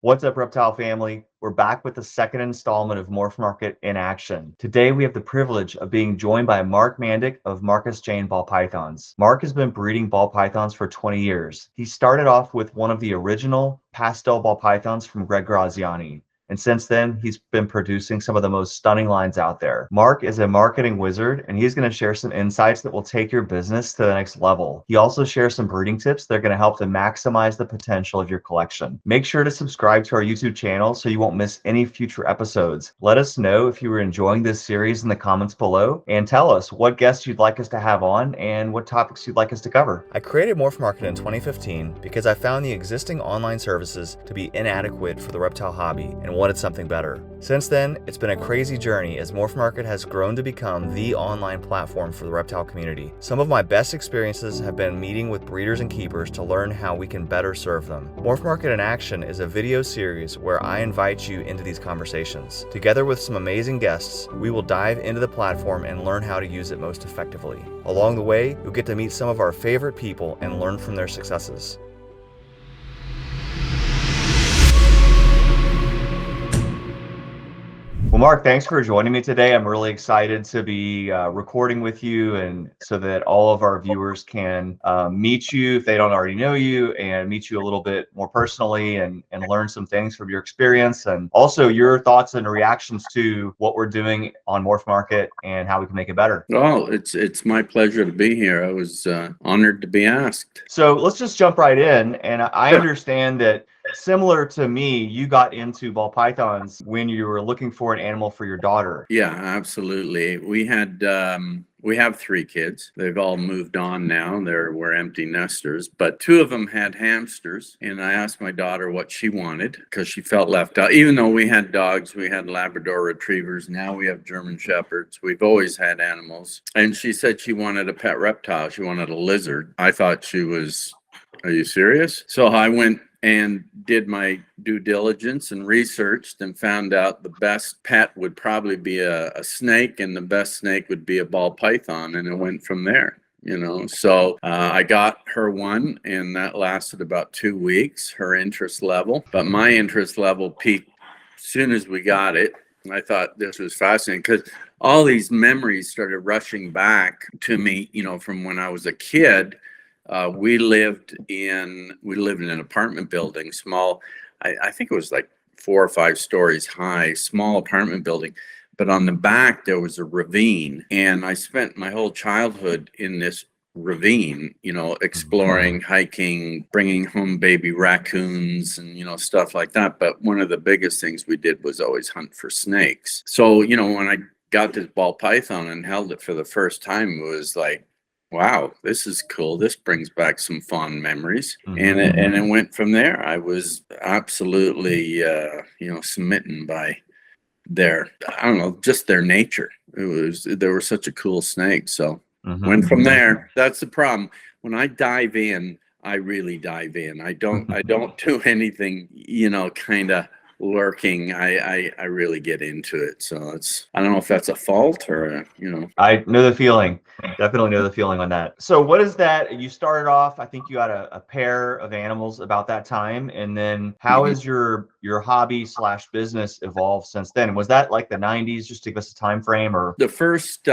What's up, reptile family? We're back with the second installment of MorphMarket in action. Today, we have the privilege of being joined by Mark Mandic of Marcus Jane Ball Pythons. Mark has been breeding ball pythons for 20 years. He started off with one of the original pastel ball pythons from Greg Graziani. And since then, he's been producing some of the most stunning lines out there. Mark is a marketing wizard, and he's going to share some insights that will take your business to the next level. He also shares some breeding tips that are going to help to maximize the potential of your collection. Make sure to subscribe to our YouTube channel so you won't miss any future episodes. Let us know if you were enjoying this series in the comments below, and tell us what guests you'd like us to have on and what topics you'd like us to cover. I created MorphMarket in 2015 because I found the existing online services to be inadequate for the reptile hobby and wanted something better. Since then, it's been a crazy journey as MorphMarket has grown to become the online platform for the reptile community. Some of my best experiences have been meeting with breeders and keepers to learn how we can better serve them. MorphMarket in Action is a video series where I invite you into these conversations. Together with some amazing guests, we will dive into the platform and learn how to use it most effectively. Along the way, you'll get to meet some of our favorite people and learn from their successes. Well, Mark, thanks for joining me today. I'm really excited to be recording with you, and so that all of our viewers can meet you if they don't already know you, and meet you a little bit more personally and learn some things from your experience, and also your thoughts and reactions to what we're doing on MorphMarket and how we can make it better. Well, it's my pleasure to be here. I was honored to be asked. So let's just jump right in. And I Sure. understand that similar to me, you got into ball pythons when you were looking for an animal for your daughter. Yeah, absolutely. We have 3 kids. They've all moved on now. We're empty nesters, but 2 of them had hamsters. And I asked my daughter what she wanted because she felt left out. Even though we had dogs, we had Labrador retrievers. Now we have German shepherds. We've always had animals. And she said she wanted a pet reptile. She wanted a lizard. I thought she was, are you serious? So I went and did my due diligence and researched and found out the best pet would probably be a snake, and the best snake would be a ball python, and it went from there. So I got her one, and that lasted about 2 weeks, her interest level. But my interest level peaked as soon as we got it. I thought this was fascinating because all these memories started rushing back to me, from when I was a kid. We lived in an apartment building, small. I think it was like 4 or 5 stories high, small apartment building. But on the back, there was a ravine. And I spent my whole childhood in this ravine, exploring, hiking, bringing home baby raccoons and, stuff like that. But one of the biggest things we did was always hunt for snakes. So, when I got this ball python and held it for the first time, it was like, wow, this is cool. This brings back some fond memories. And it went from there. I was absolutely, smitten by just their nature. They were such a cool snake. So went from there. That's the problem. When I dive in, I really dive in. I don't do anything, kind of lurking. I really get into it. So I don't know if that's a fault or I know the feeling. Definitely know the feeling on that. So what is that? You started off, I think you had a pair of animals about that time, and then how has your hobby / business evolved since then? Was that like the 90s, just to give us a time frame? Or the first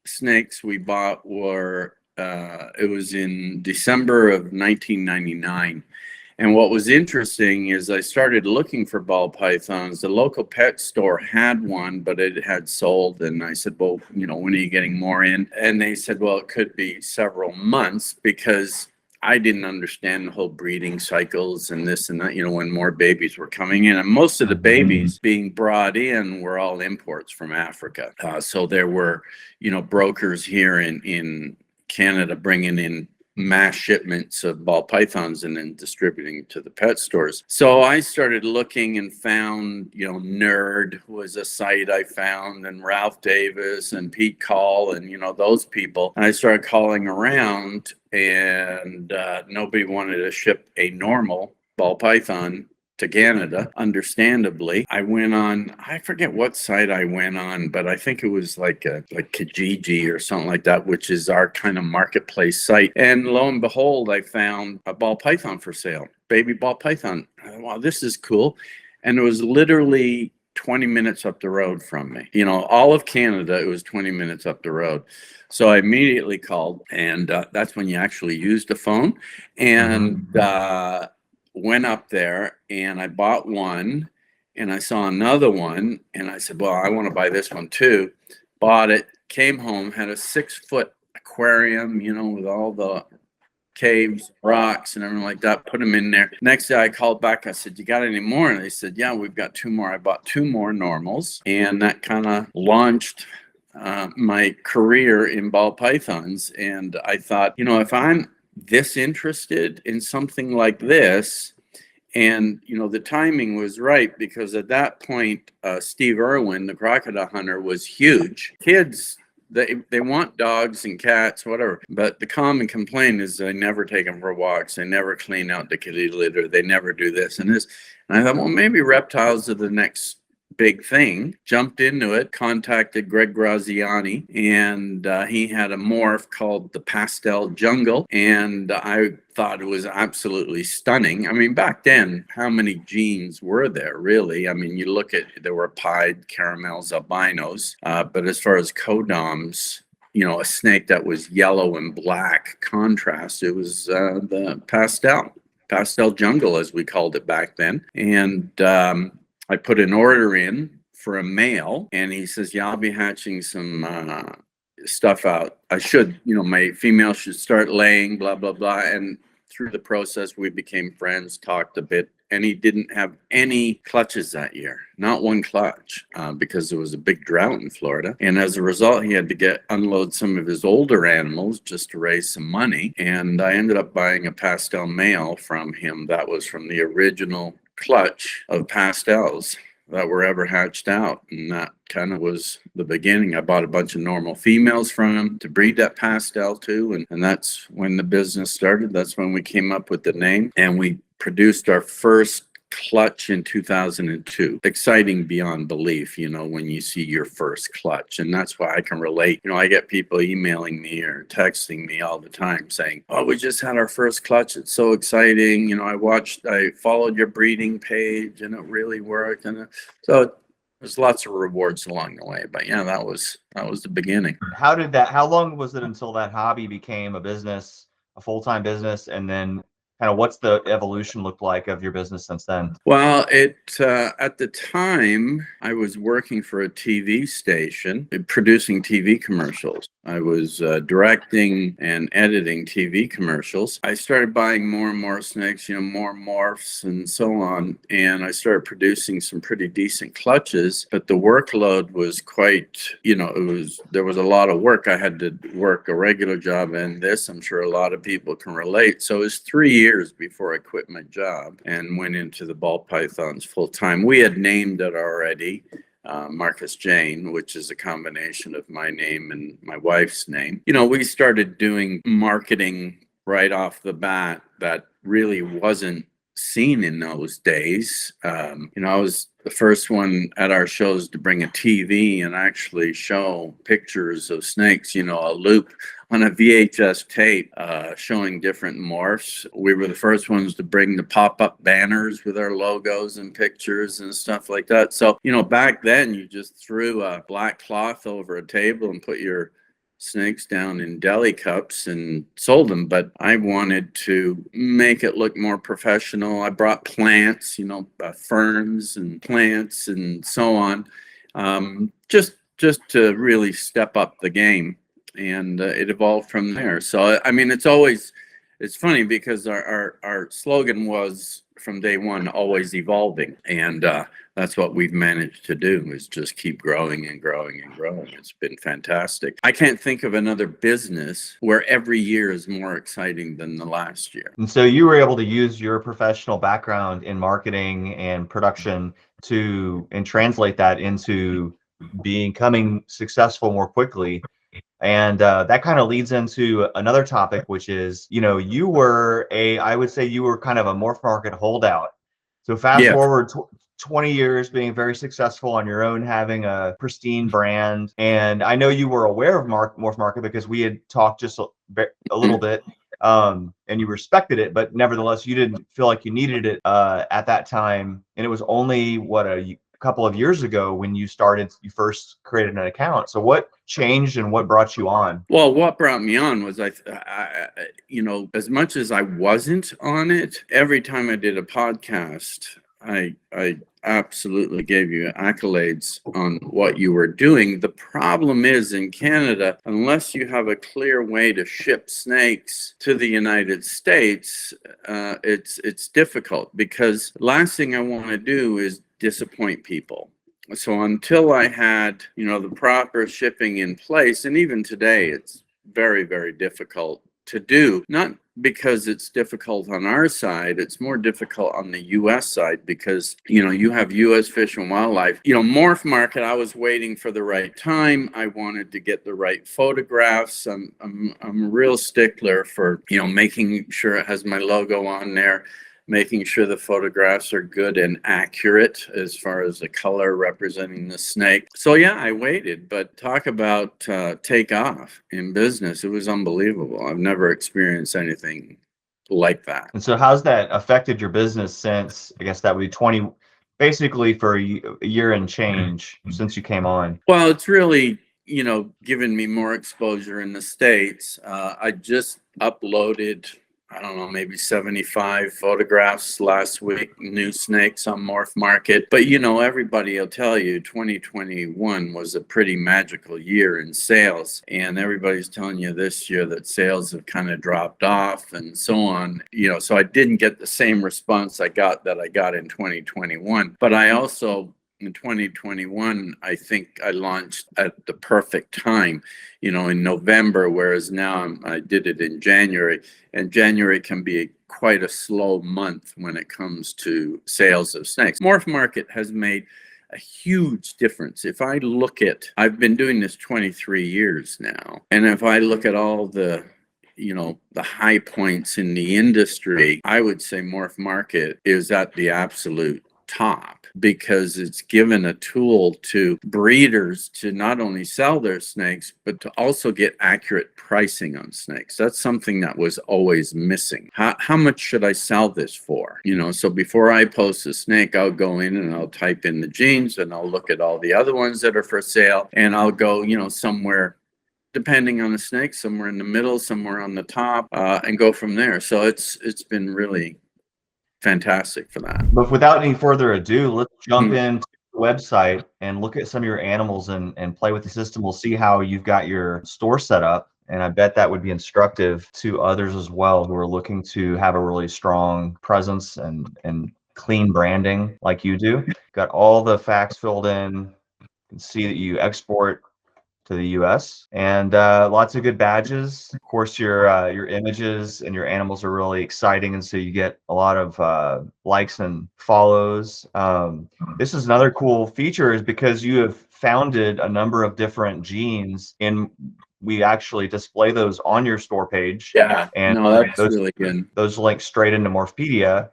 snakes we bought were it was in December of 1999. And what was interesting is I started looking for ball pythons. The local pet store had one, but it had sold. And I said, well, when are you getting more in? And they said, well, it could be several months, because I didn't understand the whole breeding cycles and this and that, when more babies were coming in. And most of the babies being brought in were all imports from Africa. So there were, brokers here in Canada bringing in mass shipments of ball pythons and then distributing to the pet stores. So I started looking and found, Nerd was a site I found, and Ralph Davis and Pete Call and, those people. And I started calling around, and nobody wanted to ship a normal ball python to Canada, understandably. I went on, I forget what site I went on, but I think it was like Kijiji or something like that, which is our kind of marketplace site. And lo and behold, I found a ball python for sale, baby ball python. Wow, this is cool. And it was literally 20 minutes up the road from me. You know, all of Canada, it was 20 minutes up the road. So I immediately called, and that's when you actually used the phone, and went up there, and I bought one, and I saw another one, and I said, well, I want to buy this one too. Bought it, came home, had a 6-foot aquarium, you know, with all the caves, rocks, and everything like that, put them in there. Next day I called back, I said, you got any more? And they said, yeah, we've got 2 more. I bought 2 more normals, and that kind of launched my career in ball pythons. And I thought, you know, if I'm this interested in something like this, and you know, the timing was right, because at that point Steve Irwin, the crocodile hunter, was huge. Kids, they want dogs and cats, whatever, but the common complaint is they never take them for walks, they never clean out the kitty litter, they never do this and this. And I thought, well, maybe reptiles are the next big thing. Jumped into it, contacted Greg Graziani, and he had a morph called the Pastel Jungle, and I thought it was absolutely stunning. I mean, back then, how many genes were there, really? I mean, you look at, there were pied, caramels, albinos, but as far as codoms, you know, a snake that was yellow and black contrast, it was the Pastel Jungle, as we called it back then. And I put an order in for a male, and he says, yeah, I'll be hatching some stuff out. I should, you know, my female should start laying, blah, blah, blah. And through the process, we became friends, talked a bit, and he didn't have any clutches that year, not one clutch, because there was a big drought in Florida. And as a result, he had to unload some of his older animals just to raise some money. And I ended up buying a pastel male from him. That was from the original clutch of pastels that were ever hatched out, and that kind of was the beginning. I bought a bunch of normal females from him to breed that pastel too, and that's when the business started. That's when we came up with the name, and we produced our first clutch in 2002. Exciting beyond belief, you know, when you see your first clutch. And that's why I can relate. You know, I get people emailing me or texting me all the time saying, oh, we just had our first clutch, it's so exciting, you know, I followed your breeding page and it really worked. And so there's lots of rewards along the way, but yeah, that was the beginning. How long was it until that hobby became a business, a full-time business, and then kind of what's the evolution look like of your business since then? Well, at the time, I was working for a TV station, producing TV commercials. I was directing and editing TV commercials. I started buying more and more snakes, you know, more morphs and so on. And I started producing some pretty decent clutches, but the workload was quite, you know, there was a lot of work. I had to work a regular job and this, I'm sure a lot of people can relate. So it was 3 years before I quit my job and went into the ball pythons full time. We had named it already, Marcus Jane, which is a combination of my name and my wife's name. You know, we started doing marketing right off the bat that really wasn't seen in those days. You know, I was the first one at our shows to bring a TV and actually show pictures of snakes, you know, a loop on a VHS tape showing different morphs. We were the first ones to bring the pop-up banners with our logos and pictures and stuff like that. So, you know, back then you just threw a black cloth over a table and put your snakes down in deli cups and sold them. But I wanted to make it look more professional. I brought plants, you know, ferns and plants and so on, just to really step up the game. And it evolved from there. So, I mean, it's funny because our slogan was from day one, always evolving. And that's what we've managed to do, is just keep growing and growing and growing. It's been fantastic. I can't think of another business where every year is more exciting than the last year. And so you were able to use your professional background in marketing and production and translate that into becoming successful more quickly. And that kind of leads into another topic, which is, you know, I would say you were kind of a MorphMarket holdout. So fast forward 20 years being very successful on your own, having a pristine brand. And I know you were aware of MorphMarket because we had talked just a little bit. and you respected it, but nevertheless, you didn't feel like you needed it at that time. And it was only a couple of years ago when you first created an account. So what changed and what brought you on? Well, what brought me on was as much as I wasn't on it, every time I did a podcast, I absolutely gave you accolades on what you were doing. The problem is in Canada, unless you have a clear way to ship snakes to the United States, it's difficult, because the last thing I want to do is disappoint people. So until I had, the proper shipping in place, and even today, it's very, very difficult to do. Not because it's difficult on our side, it's more difficult on the US side, because, you have US Fish and Wildlife. MorphMarket, I was waiting for the right time. I wanted to get the right photographs. I'm a real stickler for, making sure it has my logo on there, making sure the photographs are good and accurate as far as the color representing the snake. So yeah, I waited, but talk about take off in business. It was unbelievable. I've never experienced anything like that. And so how's that affected your business since, I guess that would be basically for a year and change since you came on? Well, it's really, given me more exposure in the States. I just uploaded, I don't know, maybe 75 photographs last week, new snakes on MorphMarket. But, everybody will tell you 2021 was a pretty magical year in sales. And everybody's telling you this year that sales have kind of dropped off and so on. So I didn't get the same response I got in 2021. But I also, in 2021, I think I launched at the perfect time, in November, whereas now I did it in January. And January can be quite a slow month when it comes to sales of snakes. MorphMarket has made a huge difference. If I look at, I've been doing this 23 years now, and if I look at all the high points in the industry, I would say MorphMarket is at the absolute top, because it's given a tool to breeders to not only sell their snakes, but to also get accurate pricing on snakes. That's something that was always missing. How much should I sell this for? So before I post a snake, I'll go in and I'll type in the genes, and I'll look at all the other ones that are for sale, and I'll go, somewhere, depending on the snake, somewhere in the middle, somewhere on the top, and go from there. So it's been really fantastic for that. But without any further ado, let's jump into the website and look at some of your animals and play with the system. We'll see how you've got your store set up. And I bet that would be instructive to others as well who are looking to have a really strong presence and clean branding like you do. Got all the facts filled in. You can see that you export to the US, and lots of good badges. Of course, your images and your animals are really exciting, and so you get a lot of likes and follows. This is another cool feature, is because you have founded a number of different genes, and we actually display those on your store page. Yeah, and no, that's really good. Those link straight into MorphPedia,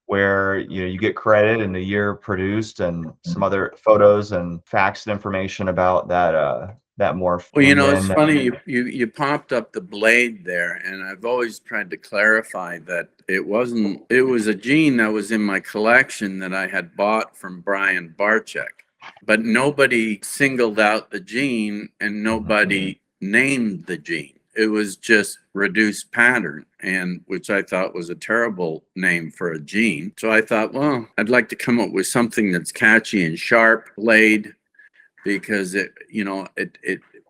where you get credit and the year produced and some other photos and facts and information about that morph. Well, it's funny, you popped up the blade there, and I've always tried to clarify that it was a gene that was in my collection that I had bought from Brian Barczyk, but nobody singled out the gene and nobody named the gene. It was just reduced pattern, and which I thought was a terrible name for a gene. So I thought, well, I'd like to come up with something that's catchy and sharp. Blade, because it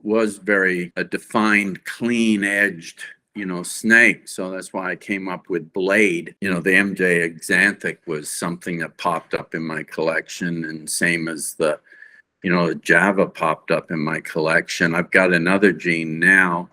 was very a defined, clean-edged, snake. So that's why I came up with Blade. The MJ Xanthic was something that popped up in my collection, and same as the Java popped up in my collection. I've got another gene now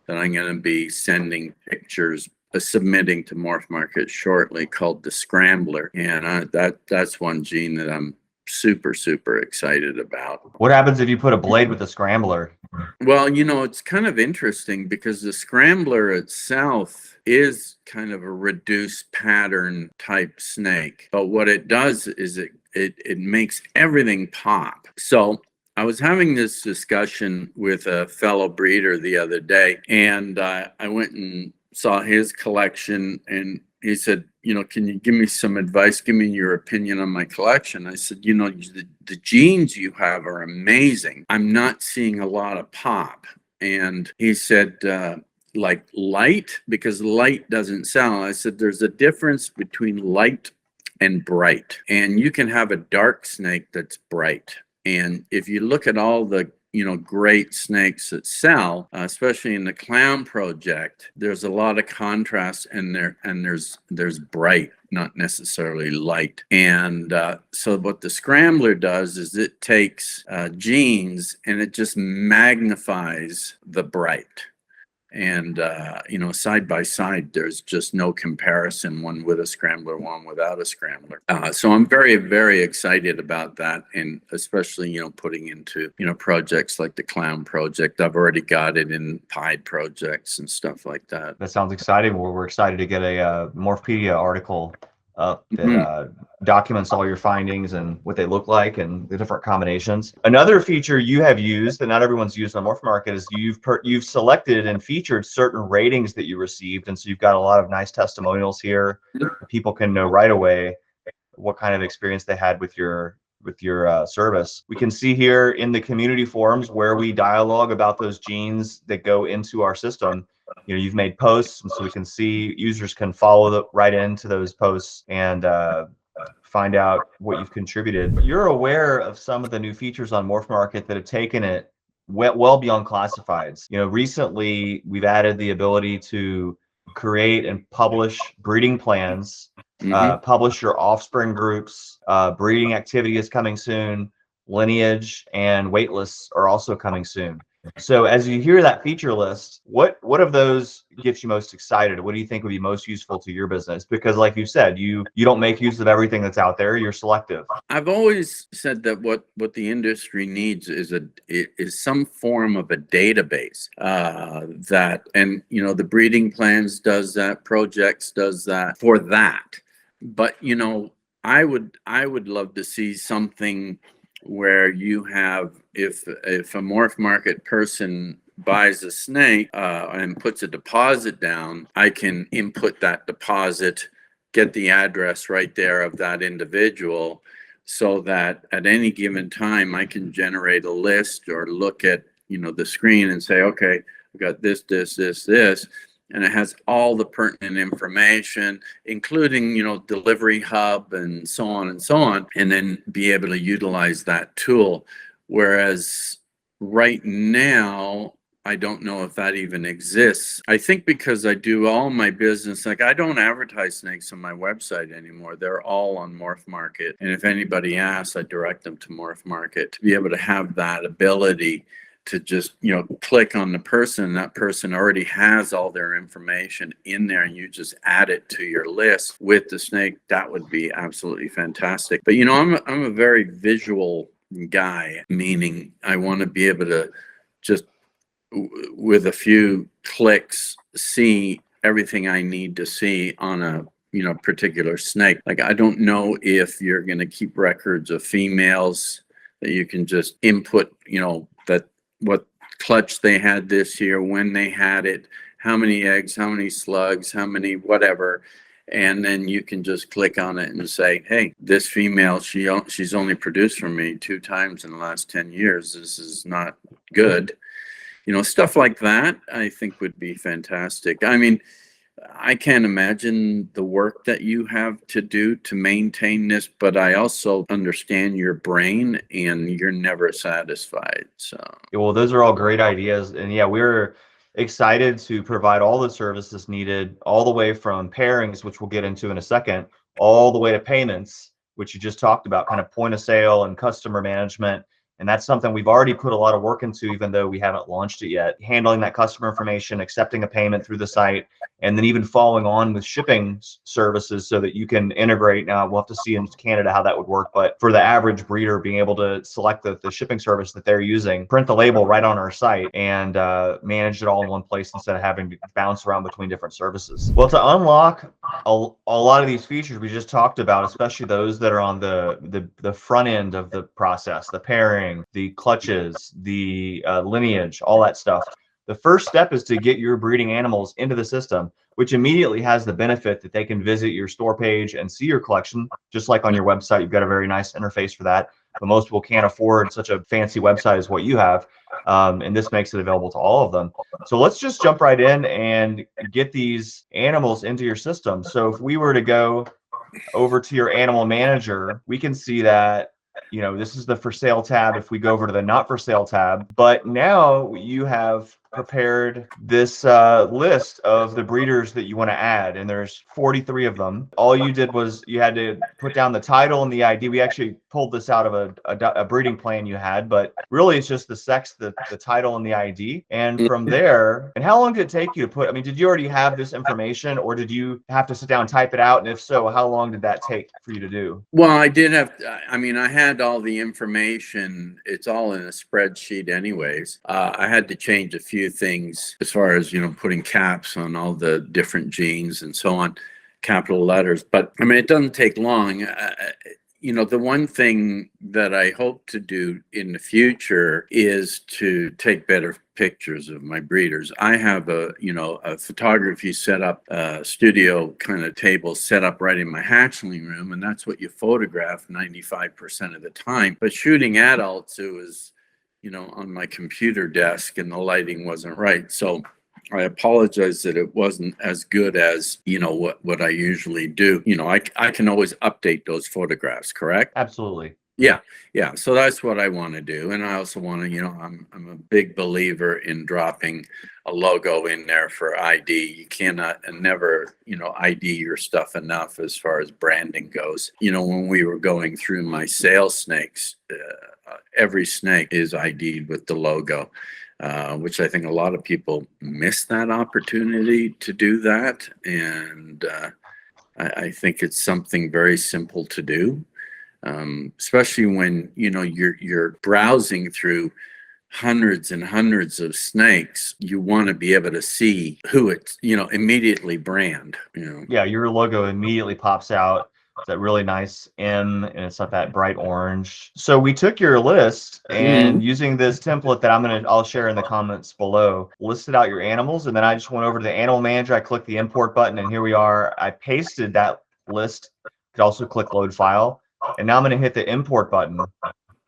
that I'm going to be sending pictures, submitting to MorphMarket shortly, called the Scrambler, and that's one gene that I'm super excited about. What happens if you put a blade with a Scrambler? Well, it's kind of interesting, because the Scrambler itself is kind of a reduced pattern type snake, but what it does is it makes everything pop. So I was having this discussion with a fellow breeder the other day, and I went and saw his collection, and he said, can you give me some advice? Give me your opinion on my collection. I said, the genes you have are amazing. I'm not seeing a lot of pop. And he said, like light, because light doesn't sell. I said, there's a difference between light and bright. And you can have a dark snake that's bright. And if you look at all the great snakes that sell, especially in the clown project, there's a lot of contrast and there's bright, not necessarily light. And so what the scrambler does is it takes genes and it just magnifies the bright. And, side by side, there's just no comparison, one with a scrambler, one without a scrambler. So I'm very, very excited about that. And especially, putting into, projects like the Clown Project. I've already got it in Pied projects and stuff like that. That sounds exciting. We're excited to get a MorphMedia article up that documents all your findings and what they look like and the different combinations. Another feature you have used that not everyone's used on MorphMarket is you've selected and featured certain ratings that you received, and so you've got a lot of nice testimonials here. People can know right away what kind of experience they had with your service. We can see here in the community forums where we dialogue about those genes that go into our system. You've made posts, and so we can see users can follow right into those posts and find out what you've contributed. You're aware of some of the new features on MorphMarket that have taken it well beyond classifieds. Recently we've added the ability to create and publish breeding plans, publish your offspring groups. Breeding activity is coming soon. Lineage and waitlists are also coming soon. So as you hear that feature list, what of those gets you most excited? What do you think would be most useful to your business? Because like you said, you don't make use of everything that's out there. You're selective. I've always said that what the industry needs is some form of a database the breeding plans does that, projects does that for that. But I would love to see something where you have, if a MorphMarket person buys a snake and puts a deposit down, I can input that deposit, get the address right there of that individual, so that at any given time I can generate a list or look at the screen and say, okay, I've got this, and it has all the pertinent information, including, delivery hub and so on, and then be able to utilize that tool. Whereas right now, I don't know if that even exists. I think because I do all my business, like I don't advertise snakes on my website anymore. They're all on MorphMarket. And if anybody asks, I direct them to MorphMarket to be able to have that ability to just click on the person, and that person already has all their information in there, and you just add it to your list with the snake. That would be absolutely fantastic. But I'm a very visual guy, meaning I want to be able to just with a few clicks see everything I need to see on a particular snake. Like I don't know if you're going to keep records of females that you can just input, that what clutch they had this year, when they had it, how many eggs, how many slugs, how many whatever. And then you can just click on it and say, hey, this female, she's only produced for me 2 times in the last 10 years. This is not good. Stuff like that, I think would be fantastic. I mean, I can't imagine the work that you have to do to maintain this, but I also understand your brain, and you're never satisfied. So, well, those are all great ideas. And yeah, we're excited to provide all the services needed, all the way from pairings, which we'll get into in a second, all the way to payments, which you just talked about, kind of point of sale and customer management. And that's something we've already put a lot of work into, even though we haven't launched it yet. Handling that customer information, accepting a payment through the site, and then even following on with shipping services so that you can integrate. Now, we'll have to see in Canada how that would work, but for the average breeder, being able to select the shipping service that they're using, print the label right on our site, and manage it all in one place instead of having to bounce around between different services. Well, to unlock a lot of these features we just talked about, especially those that are on the front end of the process, the pairing, the clutches, the lineage, all that stuff, The first step is to get your breeding animals into the system, which immediately has the benefit that they can visit your store page and see your collection. Just like on your website, you've got a very nice interface for that. But most people can't afford such a fancy website as what you have. And this makes it available to all of them. So let's just jump right in and get these animals into your system. So if we were to go over to your animal manager, we can see that, you know, this is the for sale tab. If we go over to the not for sale tab, but now you have prepared this list of the breeders that you want to add, and there's 43 of them. All you did was you had to put down the title and the ID. We actually pulled this out of a breeding plan you had, but really it's just the sex, the title, and the ID. And from there, and how long did it take you to put, I mean, did you already have this information, or did you have to sit down and type it out? And if so, how long did that take for you to do? Well, I did have, I mean, I had all the information. It's all in a spreadsheet anyways. I had to change a few things as far as, you know, putting caps on all the different genes and so on, capital letters. But I mean, it doesn't take long. You know, the one thing that I hope to do in the future is to take better pictures of my breeders. I have a photography setup, studio kind of table set up right in my hatchling room, and that's what you photograph 95% of the time. But shooting adults, it was, you know, on my computer desk and the lighting wasn't right. So I apologize that it wasn't as good as, you know, what I usually do. You know, I can always update those photographs, correct? Absolutely. Yeah. So that's what I want to do. And I also want to, you know, I'm a big believer in dropping a logo in there for ID. You cannot and never, you know, ID your stuff enough as far as branding goes. You know, when we were going through my sales snakes, every snake is ID'd with the logo. Which I think a lot of people miss that opportunity to do that. And I think it's something very simple to do, especially when, you know, you're browsing through hundreds and hundreds of snakes. You want to be able to see who it's, you know, immediately brand, you know. Yeah, your logo immediately pops out. It's that really nice M, and it's not that bright orange. So we took your list and using this template that I'll share in the comments below, listed out your animals, and then I just went over to the animal manager. I clicked the import button, and here we are. I pasted that list. You could also click load file, and now I'm going to hit the import button.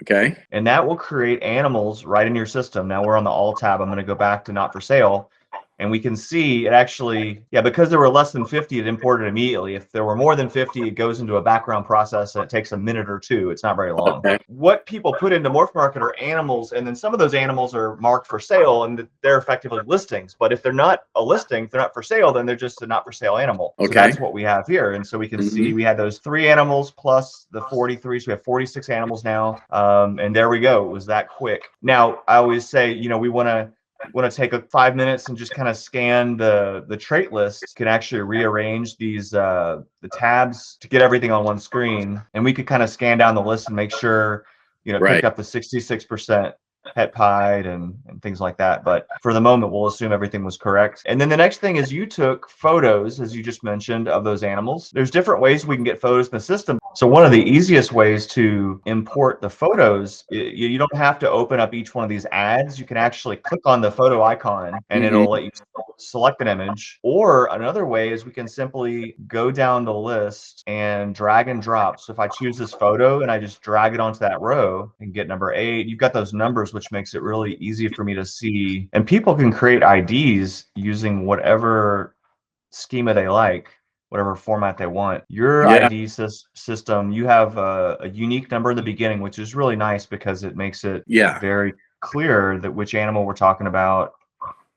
Okay. And that will create animals right in your system. Now we're on the all tab. I'm going to go back to not for sale. And we can see it actually, yeah, because there were less than 50, it imported immediately. If there were more than 50, it goes into a background process and it takes a minute or two. It's not very long. Okay. What people put into MorphMarket are animals, and then some of those animals are marked for sale, and they're effectively listings. But if they're not a listing, if they're not for sale, then they're just a not for sale animal. Okay. So that's what we have here. And so we can see we had those 3 animals plus the 43. So we have 46 animals now. And there we go. It was that quick. Now, I always say, you know, we want to take 5 minutes and just kind of scan the trait list. You can actually rearrange these the tabs to get everything on one screen, and we could kind of scan down the list and make sure, you know, pick up the 66% pet pied and things like that. But for the moment, we'll assume everything was correct. And then the next thing is you took photos, as you just mentioned, of those animals. There's different ways we can get photos in the system. So one of the easiest ways to import the photos, you don't have to open up each one of these ads. You can actually click on the photo icon and it'll let you select an image. Or another way is we can simply go down the list and drag and drop. So if I choose this photo and I just drag it onto that row and get number 8, you've got those numbers, which makes it really easy for me to see. And people can create IDs using whatever schema they like, whatever format they want. Your ID system, you have a unique number in the beginning, which is really nice because it makes it very clear that which animal we're talking about.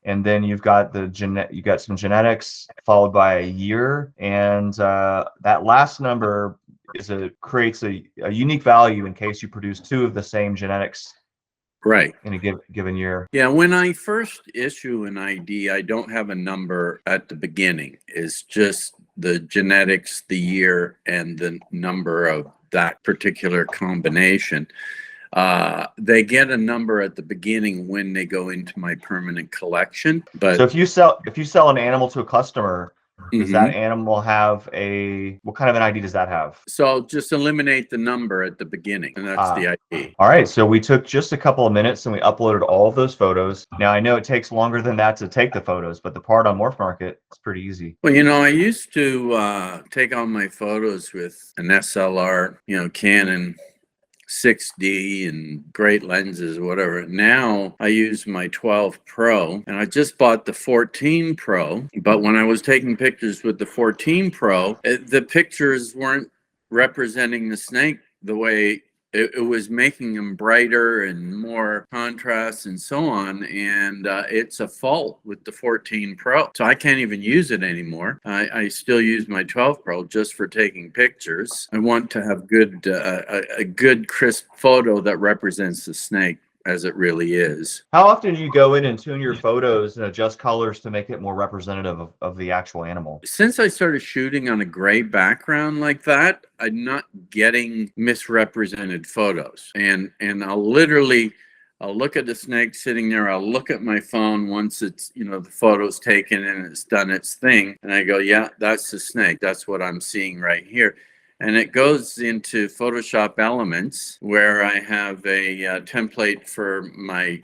And then you've got you got some genetics followed by a year, and that last number creates a unique value in case you produce 2 of the same genetics in a given year. Yeah, when I first issue an ID, I don't have a number at the beginning. It's just the genetics, the year, and the number of that particular combination. They get a number at the beginning when they go into my permanent collection. But so if you sell an animal to a customer, Does that animal have what kind of an ID does that have? So just eliminate the number at the beginning, and that's the ID. All right, so we took just a couple of minutes and we uploaded all of those photos. Now I know it takes longer than that to take the photos, but the part on MorphMarket is pretty easy. Well, I used to take all my photos with an SLR, Canon 6D and great lenses or whatever. Now I use my 12 Pro, and I just bought the 14 Pro, but when I was taking pictures with the 14 Pro, the pictures weren't representing the snake the way it was, making them brighter and more contrast and so on, and it's a fault with the 14 Pro, so I can't even use it anymore. I still use my 12 Pro just for taking pictures. I want to have a good crisp photo that represents the snake as it really is. How often do you go in and tune your photos and adjust colors to make it more representative of the actual animal? Since I started shooting on a gray background like that, I'm not getting misrepresented photos. And I'll look at the snake sitting there. I'll look at my phone once it's, the photo's taken and it's done its thing. And I go, yeah, that's the snake. That's what I'm seeing right here. And it goes into Photoshop Elements, where I have a template for my,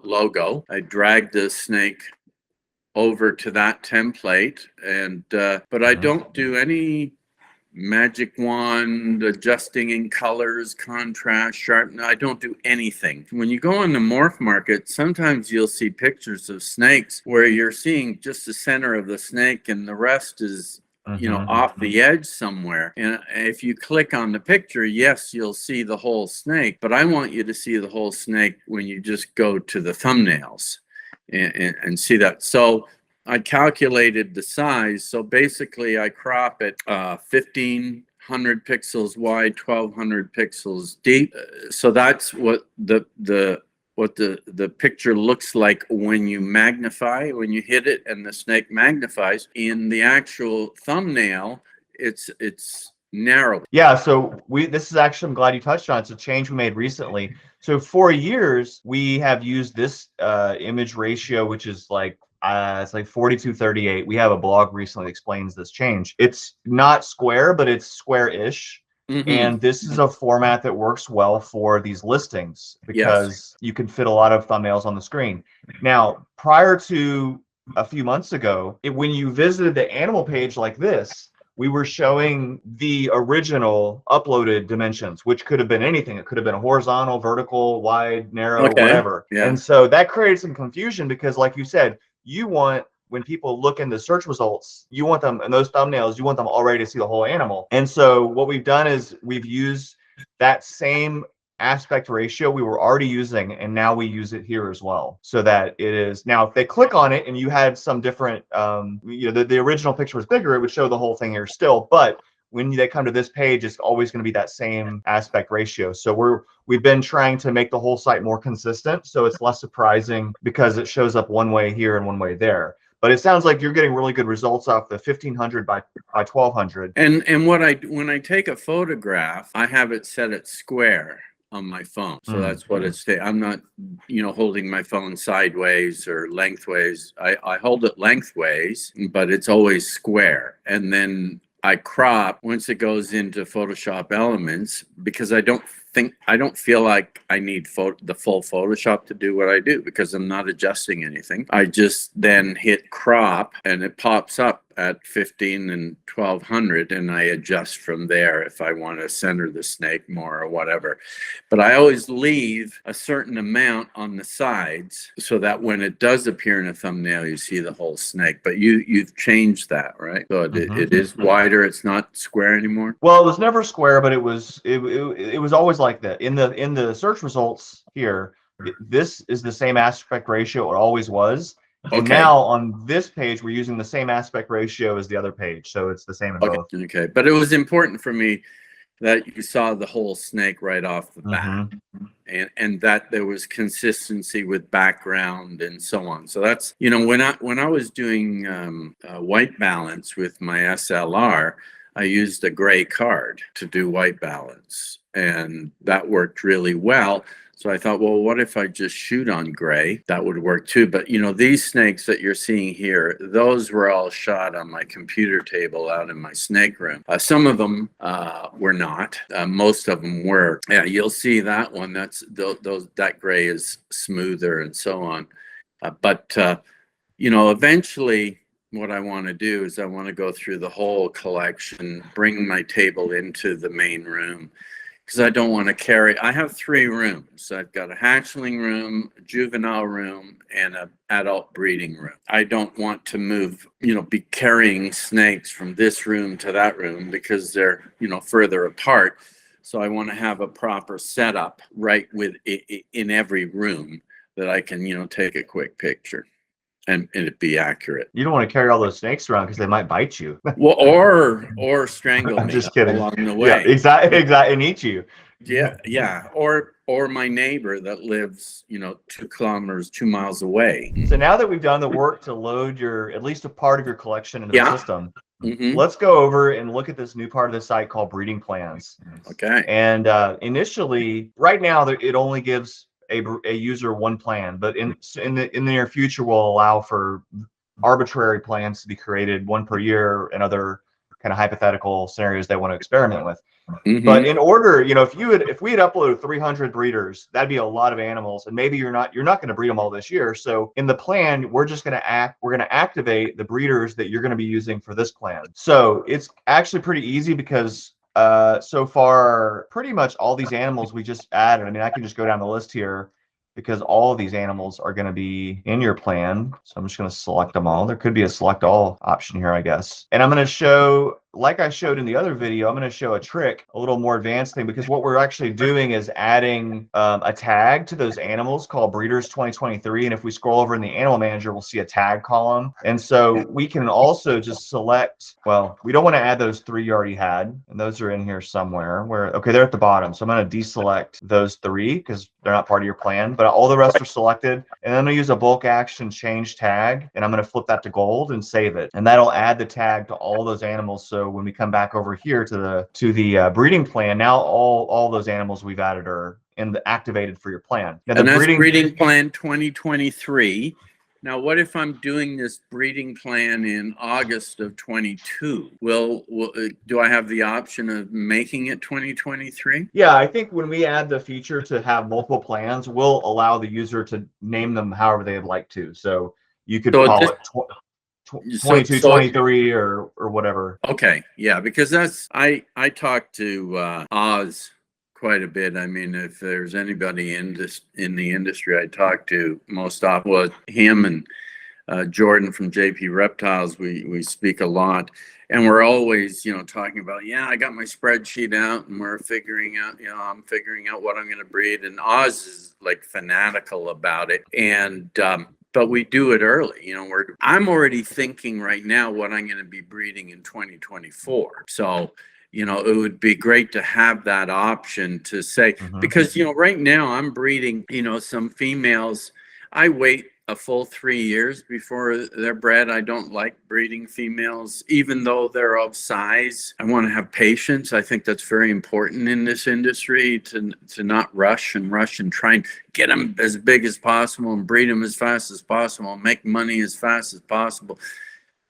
logo. I drag the snake over to that template, and but I don't do any magic wand adjusting in colors, contrast, sharpen. I don't do anything. When you go on the MorphMarket, sometimes you'll see pictures of snakes where you're seeing just the center of the snake and the rest is off the edge somewhere. And if you click on the picture, yes, you'll see the whole snake, but I want you to see the whole snake when you just go to the thumbnails and see that. So I calculated the size. So basically I crop it 1500 pixels wide, 1200 pixels deep. So that's what the picture looks like when you magnify, when you hit it and the snake magnifies. In the actual thumbnail, it's narrow. Yeah, so this is actually, I'm glad you touched on it. It's a change we made recently. So for years, we have used this image ratio, which is like it's like 42:38. We have a blog recently that explains this change. It's not square, but it's square-ish. And this is a format that works well for these listings because you can fit a lot of thumbnails on the screen. Now, prior to a few months ago, when you visited the animal page like this, we were showing the original uploaded dimensions, which could have been anything. It could have been horizontal, vertical, wide, narrow, whatever. Yeah. And so that created some confusion because, like you said, you want, when people look in the search results, you want them in those thumbnails, you want them already to see the whole animal. And so what we've done is we've used that same aspect ratio we were already using, and now we use it here as well, so that it is, now if they click on it and you had some different the original picture was bigger, it would show the whole thing here still, but when they come to this page, it's always going to be that same aspect ratio. So we've been trying to make the whole site more consistent, so it's less surprising because it shows up one way here and one way there. But it sounds like you're getting really good results off the 1500 by 1200. And when I take a photograph, I have it set at square on my phone. So that's what it's, I'm not, holding my phone sideways or lengthways. I hold it lengthways, but it's always square. And then I crop once it goes into Photoshop Elements, because I don't feel like I need the full Photoshop to do what I do, because I'm not adjusting anything. I just then hit crop and it pops up at 15 and 1200, and I adjust from there if I want to center the snake more or whatever. But I always leave a certain amount on the sides so that when it does appear in a thumbnail, you see the whole snake. But you've changed that, right? So it is wider. It's not square anymore. Well, it was never square, but it was always like that. In the search results here, this is the same aspect ratio it always was. And now on this page, we're using the same aspect ratio as the other page, so it's the same in both. Okay, but it was important for me that you saw the whole snake right off the bat, and that there was consistency with background and so on. So that's, when I was doing white balance with my SLR, I used a gray card to do white balance, and that worked really well. So I thought, well, what if I just shoot on gray? That would work too. But these snakes that you're seeing here, those were all shot on my computer table out in my snake room. Some of them were not. Most of them were. Yeah, you'll see that one. That gray is smoother and so on. But eventually, what I want to do is I want to go through the whole collection, bring my table into the main room, because I don't want to carry. I have 3 rooms. I've got a hatchling room, a juvenile room, and an adult breeding room. I don't want to move, be carrying snakes from this room to that room because they're, further apart. So I want to have a proper setup right in every room that I can, take a quick picture. And it be accurate. You don't want to carry all those snakes around because they might bite you. Well, or strangle I'm me just kidding. along the way. Yeah, exactly, and eat you. Yeah. Or my neighbor that lives, 2 miles away. So now that we've done the work to load at least a part of your collection into the system, Mm-hmm. let's go over and look at this new part of the site called breeding plans. Okay. And initially, right now, it only gives a user one plan, but in the near future will allow for arbitrary plans to be created, one per year, and other kind of hypothetical scenarios they want to experiment with. Mm-hmm. But in order, if we had uploaded 300 breeders, that'd be a lot of animals, and maybe you're not going to breed them all this year. So in the plan, we're going to activate the breeders that you're going to be using for this plan. So it's actually pretty easy because so far, pretty much all these animals we just added. I mean, I can just go down the list here because all of these animals are going to be in your plan. So I'm just going to select them all. There could be a select all option here, I guess. And I'm going to show, like I showed in the other video, I'm going to show a trick, a little more advanced thing, because what we're actually doing is adding a tag to those animals called Breeders 2023. And if we scroll over in the Animal Manager, we'll see a tag column. And so we can also just select, well, we don't want to add those 3 you already had. And those are in here somewhere okay, they're at the bottom. So I'm going to deselect those 3 because they're not part of your plan, but all the rest are selected. And then I'm going to use a bulk action change tag, and I'm going to flip that to gold and save it. And that'll add the tag to all those animals. So when we come back over here to the breeding plan, now all those animals we've added are activated for your plan. Now, and that's breeding plan 2023. Now, what if I'm doing this breeding plan in August of 22? Do I have the option of making it 2023? Yeah, I think when we add the feature to have multiple plans, we'll allow the user to name them however they'd like to. So you could call it 22, 23 or whatever. Okay, yeah, because I talked to Oz quite a bit. I mean, if there's anybody in the industry I talk to most often, well, him and Jordan from JP Reptiles, we speak a lot, and we're always talking about, I got my spreadsheet out and we're figuring out, I'm figuring out what I'm going to breed, and Oz is like fanatical about it, and but we do it early. I'm already thinking right now what I'm going to be breeding in 2024. So it would be great to have that option to say, because, right now I'm breeding, some females. I wait a full 3 years before they're bred. I don't like breeding females, even though they're of size. I want to have patience. I think that's very important in this industry to not rush and try and get them as big as possible and breed them as fast as possible and make money as fast as possible.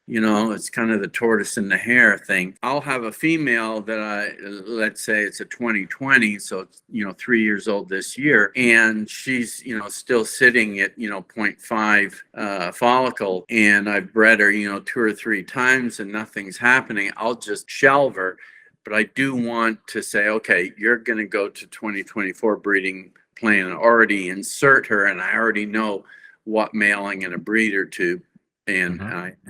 It's kind of the tortoise and the hare thing. I'll have a female that let's say it's a 2020, so it's, 3 years old this year, and she's, still sitting at, 0.5 follicle, and I've bred her, 2 or 3 times and nothing's happening. I'll just shelve her. But I do want to say, okay, you're going to go to 2024 breeding plan and already insert her, and I already know what male I'm going to breed her to. And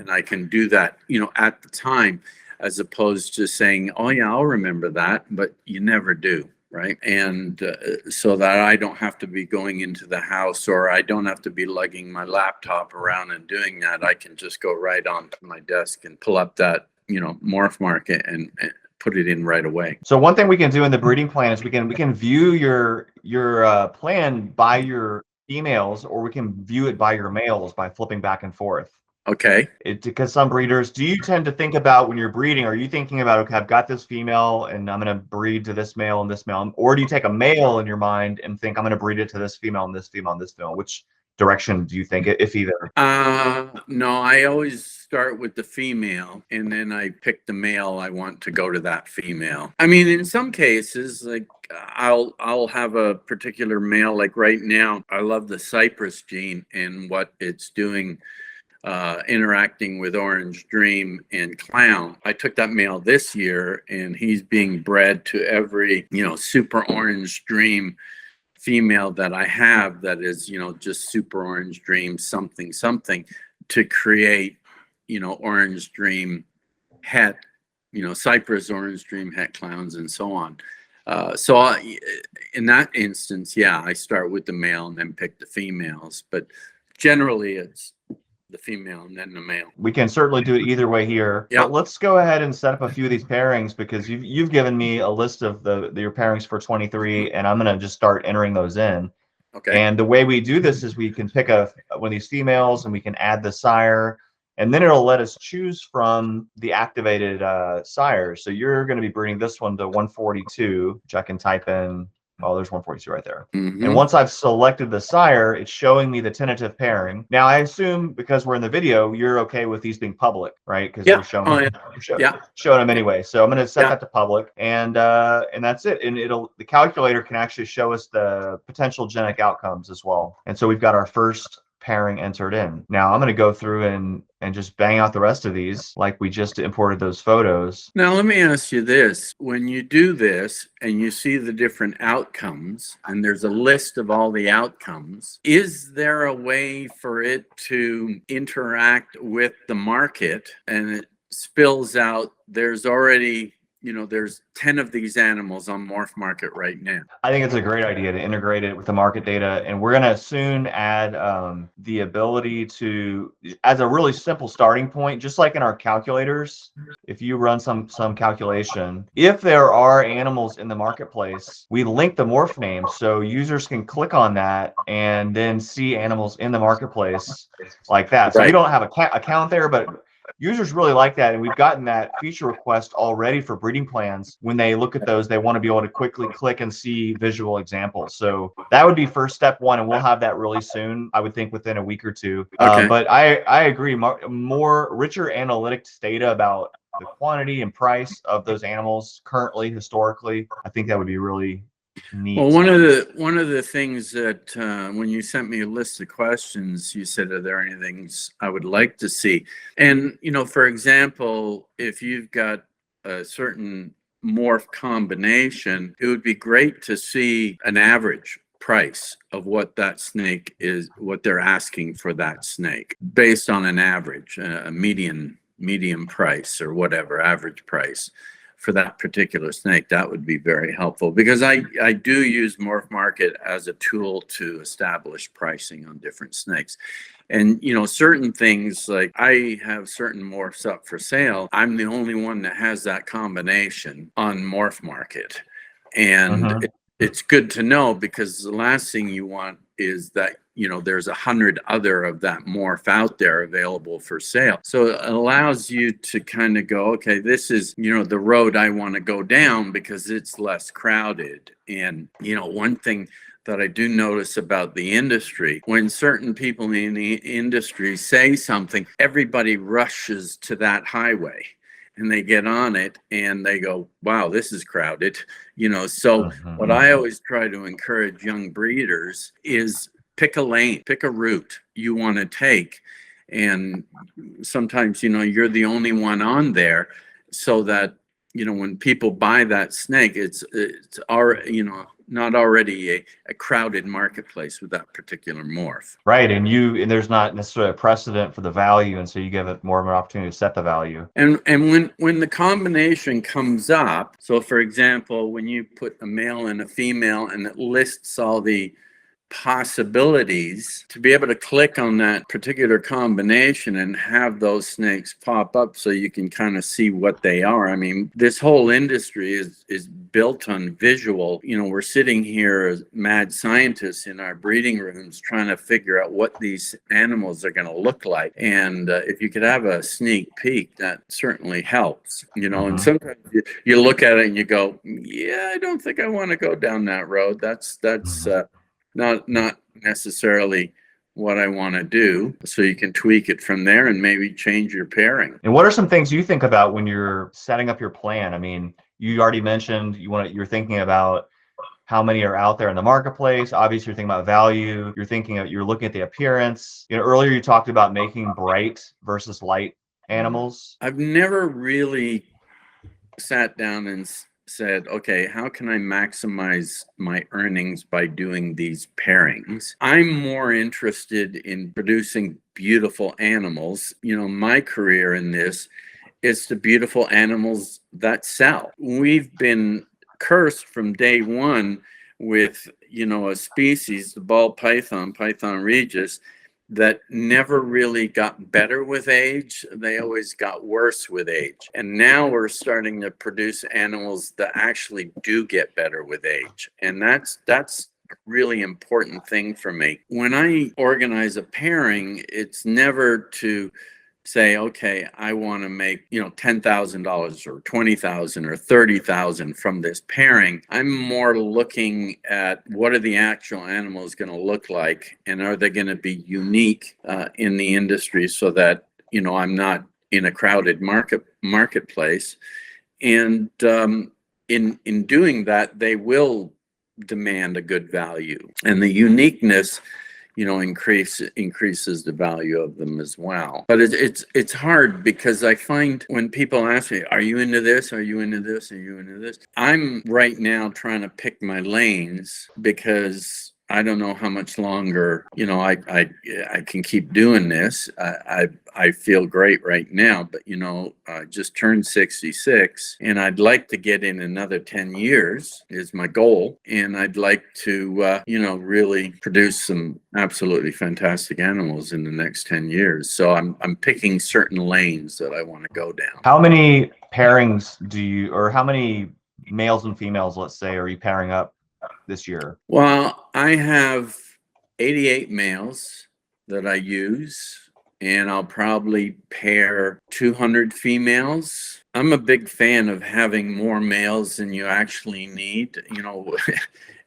I can do that, at the time, as opposed to saying, oh yeah, I'll remember that, but you never do, right? And so that I don't have to be going into the house, or I don't have to be lugging my laptop around and doing that. I can just go right onto my desk and pull up that, MorphMarket and put it in right away. So one thing we can do in the breeding plan is we can view your plan by your females, or we can view it by your males by flipping back and forth. Okay. Because some breeders, do you tend to think about when you're breeding, are you thinking about, okay, I've got this female and I'm going to breed to this male and this male, or do you take a male in your mind and think I'm going to breed it to this female and this female and this female? Which direction do you think, if either? No, I always start with the female and then I pick the male I want to go to that female. I mean, in some cases, like I'll have a particular male, like right now, I love the Cypress gene and what it's doing, interacting with Orange Dream and Clown. I took that male this year and he's being bred to every, super Orange Dream female that I have that is, just super Orange Dream something to create, Orange Dream het, Cypress Orange Dream het clowns and so on. In that instance, yeah, I start with the male and then pick the females, but generally it's the female and then the male. We can certainly do it either way here. Yeah. But let's go ahead and set up a few of these pairings, because you've given me a list of your pairings for 23, and I'm going to just start entering those in. Okay. And the way we do this is we can pick one of these females and we can add the sire, and then it'll let us choose from the activated sires. So you're going to be breeding this one to 142, which I can type in. Oh, there's 142 right there. Mm-hmm. And once I've selected the sire, it's showing me the tentative pairing. Now, I assume because we're in the video, you're okay with these being public, right? Because we're showing, showing them anyway. So I'm going to set that to public, and that's it. And the calculator can actually show us the potential genetic outcomes as well. And so we've got our first pairing entered in. Now I'm going to go through and just bang out the rest of these like we just imported those photos. Now let me ask you this. When you do this and you see the different outcomes and there's a list of all the outcomes, is there a way for it to interact with the market and it spills out there's already there's 10 of these animals on MorphMarket right now? I think it's a great idea to integrate it with the market data. And we're going to soon add the ability to, as a really simple starting point, just like in our calculators, if you run some calculation, if there are animals in the marketplace, we link the morph name so users can click on that and then see animals in the marketplace like that. So we don't have a count there, but users really like that, and we've gotten that feature request already for breeding plans. When they look at those, they want to be able to quickly click and see visual examples. So that would be first step one, and we'll have that really soon, I would think within a week or two. Okay. But I agree, more richer analytics data about the quantity and price of those animals currently, historically, I think that would be really neat. Well, one of the things that when you sent me a list of questions, you said, are there any things I would like to see? And, for example, if you've got a certain morph combination, it would be great to see an average price of what that snake is, what they're asking for that snake based on an average, a median price or whatever, average price for that particular snake. That would be very helpful, because I do use MorphMarket as a tool to establish pricing on different snakes. And, certain things, like I have certain morphs up for sale. I'm the only one that has that combination on MorphMarket. And it's good to know, because the last thing you want is that, there's 100 other of that morph out there available for sale. So it allows you to kind of go, okay, this is, the road I want to go down because it's less crowded. And, one thing that I do notice about the industry, when certain people in the industry say something, everybody rushes to that highway. And they get on it and they go, wow, this is crowded. So what I always try to encourage young breeders is pick a lane, pick a route you want to take. And sometimes, you're the only one on there, so that, when people buy that snake, it's already, not already a crowded marketplace with that particular morph. Right, and there's not necessarily a precedent for the value, and so you give it more of an opportunity to set the value. And when the combination comes up, so for example, when you put a male and a female and it lists all the possibilities to be able to click on that particular combination and have those snakes pop up so you can kind of see what they are. I mean, this whole industry is built on visual. You know, we're sitting here as mad scientists in our breeding rooms trying to figure out what these animals are going to look like. And if you could have a sneak peek, that certainly helps, you know. And sometimes you look at it and you go, yeah, I don't think I want to go down that road. That's not necessarily what I want to do. So you can tweak it from there and maybe change your pairing. And what are some things you think about when you're setting up your plan? I mean, you already mentioned you're thinking about how many are out there in the marketplace. Obviously, you're thinking about value. You're looking at the appearance. You know, earlier you talked about making bright versus light animals. I've never really sat down and said, okay, how can I maximize my earnings by doing these pairings? I'm more interested in producing beautiful animals. You know, my career in this is the beautiful animals that sell. We've been cursed from day one with, you know, a species, the ball python, Python regis, that never really got better with age. They always got worse with age. And now we're starting to produce animals that actually do get better with age. And that's a really important thing for me. When I organize a pairing, it's never to say, okay, I want to make, you know, $10,000 or $20,000 or $30,000 from this pairing. I'm more looking at what are the actual animals going to look like, and are they going to be unique in the industry so that, you know, I'm not in a crowded marketplace. And in doing that, they will demand a good value, and the uniqueness, you know, increases the value of them as well. But it's hard, because I find when people ask me, are you into this? Are you into this? Are you into this? I'm right now trying to pick my lanes, because I don't know how much longer, you know, I can keep doing this. I feel great right now, but, you know, I just turned 66, and I'd like to get in another 10 years is my goal. And I'd like to, you know, really produce some absolutely fantastic animals in the next 10 years. So I'm picking certain lanes that I want to go down. How many pairings how many males and females, let's say, are you pairing up this year? Well, I have 88 males that I use, and I'll probably pair 200 females. I'm a big fan of having more males than you actually need. You know,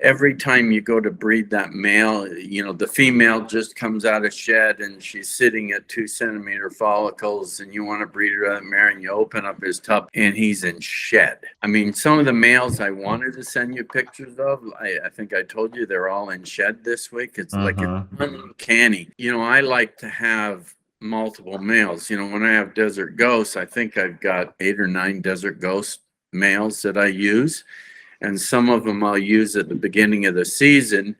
every time you go to breed that male, you know, the female just comes out of shed and she's sitting at 2-centimeter follicles, and you want to breed her out of mare, and you open up his tub and he's in shed. I mean, some of the males I wanted to send you pictures of, I think I told you they're all in shed this week. It's like it's uncanny. You know, I like to have multiple males. You know, when I have desert ghosts, I think I've got 8 or 9 desert ghost males that I use. And some of them I'll use at the beginning of the season,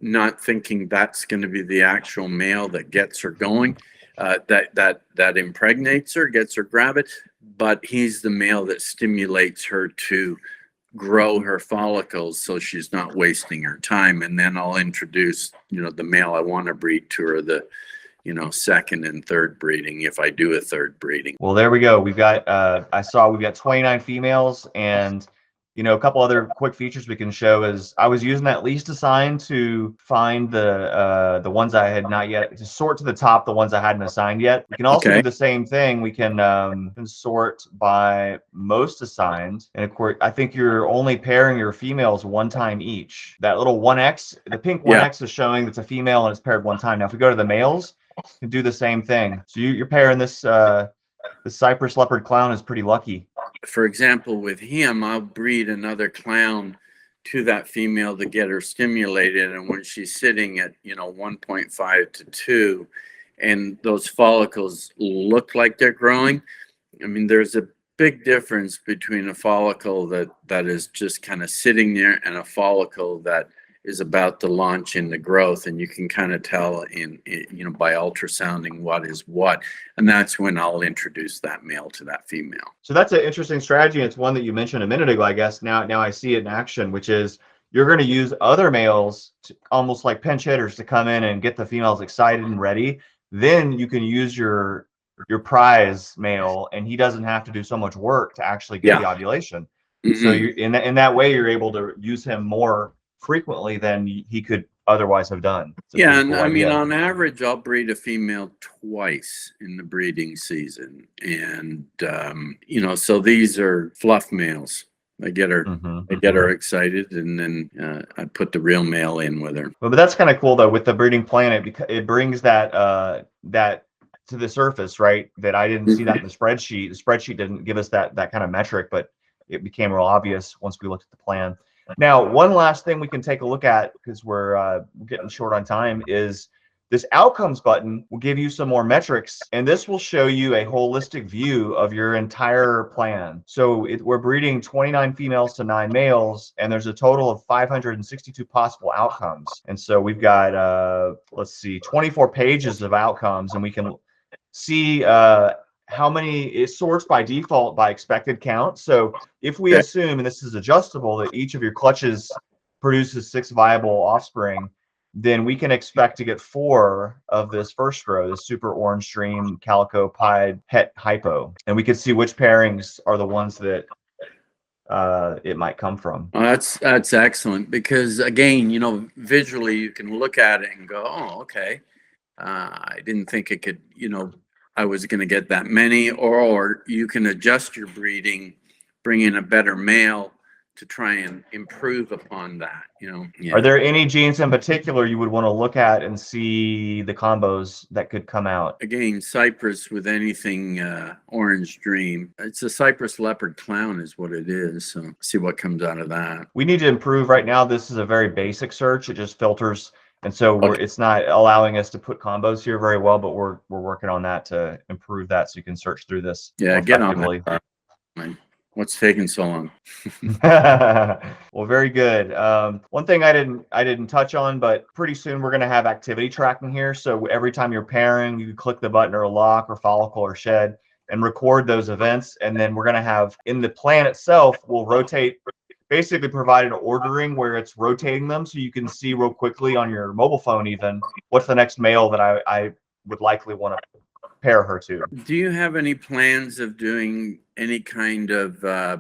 not thinking that's going to be the actual male that gets her going, that impregnates her, gets her gravid, but he's the male that stimulates her to grow her follicles so she's not wasting her time. And then I'll introduce, you know, the male I want to breed to her, the, you know, second and third breeding, if I do a third breeding. Well, there we go. We've got, we've got 29 females, and, you know, a couple other quick features we can show is I was using that least assigned to find the ones I had not yet, to sort to the top the ones I hadn't assigned yet. We can also do the same thing. We can sort by most assigned, and of course, I think you're only pairing your females one time each. That little 1X, the pink 1X is showing it's a female and it's paired one time. Now, if we go to the males, you can do the same thing. So you're pairing this. The Cypress leopard clown is pretty lucky. For example, with him, I'll breed another clown to that female to get her stimulated. And when she's sitting at, you know, 1.5 to 2, and those follicles look like they're growing, I mean, there's a big difference between a follicle that is just kind of sitting there and a follicle that is about to launch into growth, and you can kind of tell in you know, by ultrasounding what is what, and that's when I'll introduce that male to that female. So that's an interesting strategy. It's one that you mentioned a minute ago, I guess. Now I see it in action, which is you're going to use other males to, almost like pinch hitters, to come in and get the females excited and ready. Then you can use your prize male, and he doesn't have to do so much work to actually get the ovulation. So Mm-hmm. you in that way, you're able to use him more frequently than he could otherwise have done. It's a Yeah, pretty and cool I mean, idea. on average, I'll breed a female twice in the breeding season, and so these are fluff males. I get her, excited, and then I put the real male in with her. But that's kind of cool though with the breeding planet, because it brings that to the surface, right? That I didn't see that in the spreadsheet. The spreadsheet didn't give us that kind of metric, but it became real obvious once we looked at the plan. Now, one last thing we can take a look at, because we're getting short on time, is this outcomes button will give you some more metrics, and this will show you a holistic view of your entire plan. So we're breeding 29 females to 9 males, and there's a total of 562 possible outcomes. And so we've got, let's see, 24 pages of outcomes, and we can see how many. It sorts by default by expected count. So if we assume, and this is adjustable, that each of your clutches produces 6 viable offspring, then we can expect to get 4 of this first row, the super orange stream, calico, pied, het, hypo. And we can see which pairings are the ones that it might come from. Well, that's excellent, because again, visually you can look at it and go, oh, okay. I didn't think it could, I was going to get that many, or you can adjust your breeding, bring in a better male to try and improve upon that, Are there any genes in particular you would want to look at and see the combos that could come out? Again, cypress with anything orange dream. It's a cypress leopard clown is what it is. So see what comes out of that. We need to improve. Right now, this is a very basic search. It just filters. And so it's not allowing us to put combos here very well, but we're working on that to improve that, so you can search through this. Yeah, get on that. What's taking so long? Well, very good. One thing I didn't touch on, but pretty soon we're going to have activity tracking here. So every time you're pairing, you click the button or lock or follicle or shed and record those events. And then we're going to have in the plan itself, we'll rotate, basically provide an ordering where it's rotating them, so you can see real quickly on your mobile phone even what's the next male that I would likely want to pair her to. Do you have any plans of doing any kind of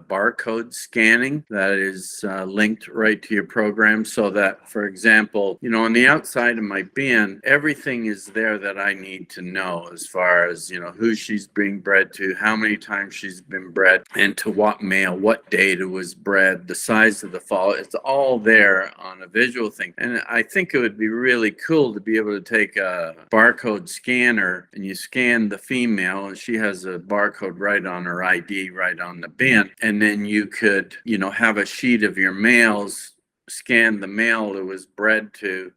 barcode scanning that is linked right to your program, so that, for example, on the outside of my bin, everything is there that I need to know, as far as, who she's being bred to, how many times she's been bred, and to what male, what date it was bred, the size of the fall. It's all there on a visual thing. And I think it would be really cool to be able to take a barcode scanner and you scan the female, and she has a barcode right on her ID, right on the bin, and then you could have a sheet of your males, scan the male that was bred to,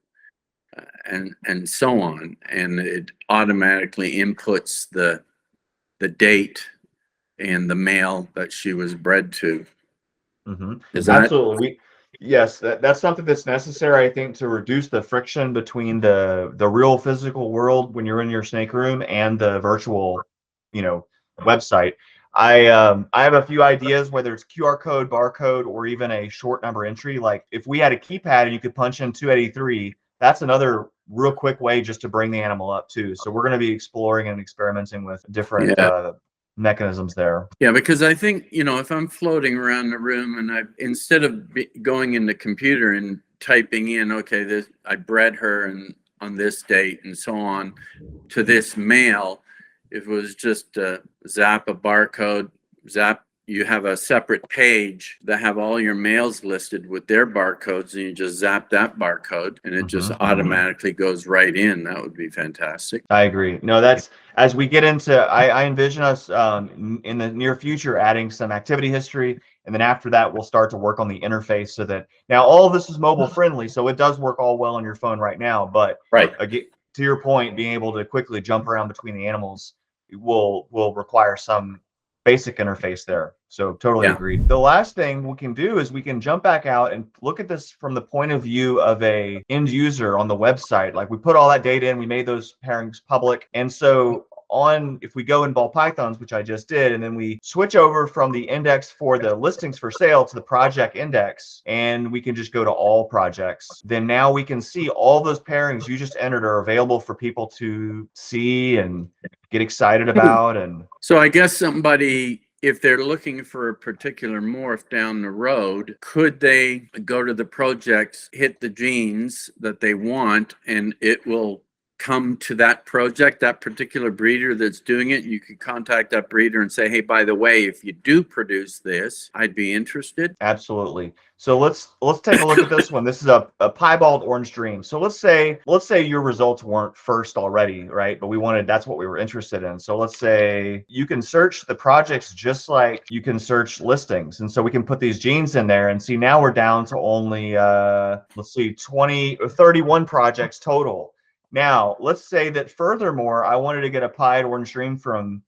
and so on, and it automatically inputs the date and the male that she was bred to. Absolutely. Yes, that's something that's necessary, I think, to reduce the friction between the real physical world when you're in your snake room and the virtual website. I have a few ideas, whether it's QR code, barcode, or even a short number entry. Like if we had a keypad and you could punch in 283, that's another real quick way just to bring the animal up too. So we're going to be exploring and experimenting with different mechanisms there. Yeah, because I think, if I'm floating around the room and instead of going in the computer and typing in, okay, I bred her and on this date and so on to this male, if it was just zap a barcode, you have a separate page that have all your males listed with their barcodes, and you just zap that barcode and it just automatically goes right in. That would be fantastic. I agree. No, that's, as we get into, I envision us in the near future adding some activity history, and then after that we'll start to work on the interface, so that now all of this is mobile friendly, so it does work all well on your phone right now, but again, to your point, being able to quickly jump around between the animals will require some basic interface there. So totally agreed. The last thing we can do is we can jump back out and look at this from the point of view of a end user on the website. Like we put all that data in, we made those pairings public, and so if we go in ball pythons, which I just did, and then we switch over from the index for the listings for sale to the project index, and we can just go to all projects, then now we can see all those pairings you just entered are available for people to see and get excited about. And so I guess somebody, if they're looking for a particular morph down the road, could they go to the projects, hit the genes that they want, and it will come to that project, that particular breeder that's doing it? You could contact that breeder and say, hey, by the way, if you do produce this, I'd be interested. absolutely. So let's take a look at this one. This is a piebald orange dream. So let's say your results weren't first already, right? But that's what we were interested in. So let's say you can search the projects just like you can search listings. And so we can put these genes in there and see now we're down to only let's see, 20 or 31 projects total. Now, let's say that furthermore, I wanted to get a pied orange dream from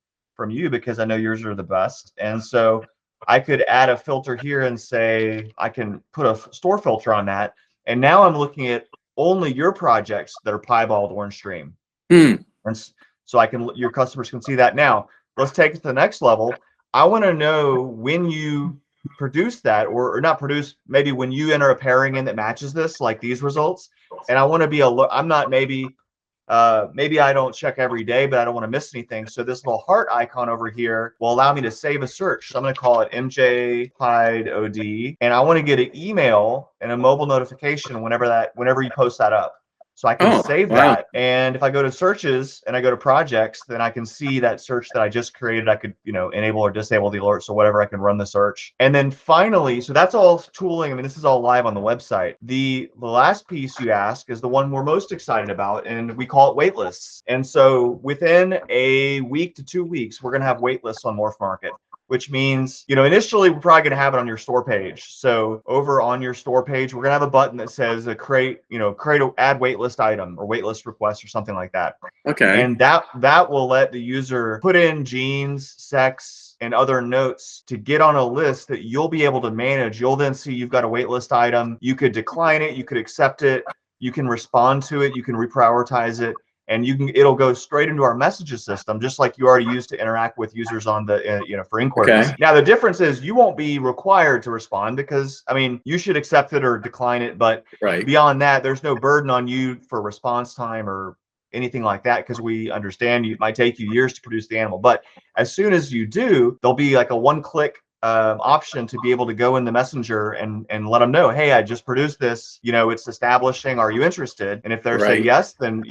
you because I know yours are the best. And so I could add a filter here and say I can put a store filter on that. And now I'm looking at only your projects that are piebald orange dream. And so your customers can see that. Now, let's take it to the next level. I want to know when you produce that, or not produce, maybe when you enter a pairing in that matches this, like these results. And I want to be I'm not maybe I don't check every day, but I don't want to miss anything. So this little heart icon over here will allow me to save a search. So I'm going to call it MJ Pied OD, and I want to get an email and a mobile notification whenever you post that up. So I can save that. And if I go to searches and I go to projects, then I can see that search that I just created. I could, enable or disable the alerts or whatever. I can run the search. And then finally, so that's all tooling. I mean, this is all live on the website. The last piece you ask is the one we're most excited about, and we call it waitlists. And so within a week to 2 weeks, we're going to have waitlists on MorphMarket, which means, initially we're probably going to have it on your store page. So over on your store page, we're going to have a button that says create a add waitlist item or waitlist request or something like that. Okay. And that will let the user put in genes, sex, and other notes to get on a list that you'll be able to manage. You'll then see you've got a waitlist item. You could decline it, you could accept it, you can respond to it, you can reprioritize it. And it'll go straight into our messages system, just like you already used to interact with users on the, for inquiries. Okay. Now, the difference is you won't be required to respond because, you should accept it or decline it. But beyond that, there's no burden on you for response time or anything like that, because we understand it might take you years to produce the animal. But as soon as you do, there'll be like a one-click option to be able to go in the messenger and let them know, hey, I just produced this, it's establishing, are you interested? And if they're say yes, then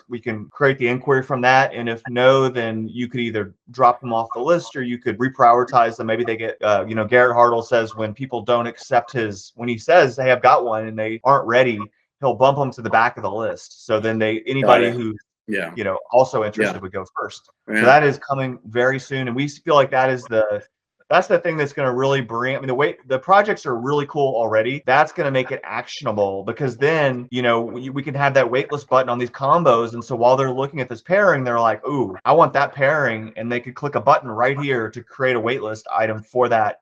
we can create the inquiry from that. And if no, then you could either drop them off the list or you could reprioritize them. Maybe they get Garrett Hartle says when people don't accept when he says, hey, I've got one, and they aren't ready, he'll bump them to the back of the list. So then anybody who also interested would go first. So that is coming very soon, and we feel like that's the thing that's going to really bring, the projects are really cool already. That's going to make it actionable, because then, we can have that waitlist button on these combos. And so while they're looking at this pairing, they're like, ooh, I want that pairing. And they could click a button right here to create a waitlist item for that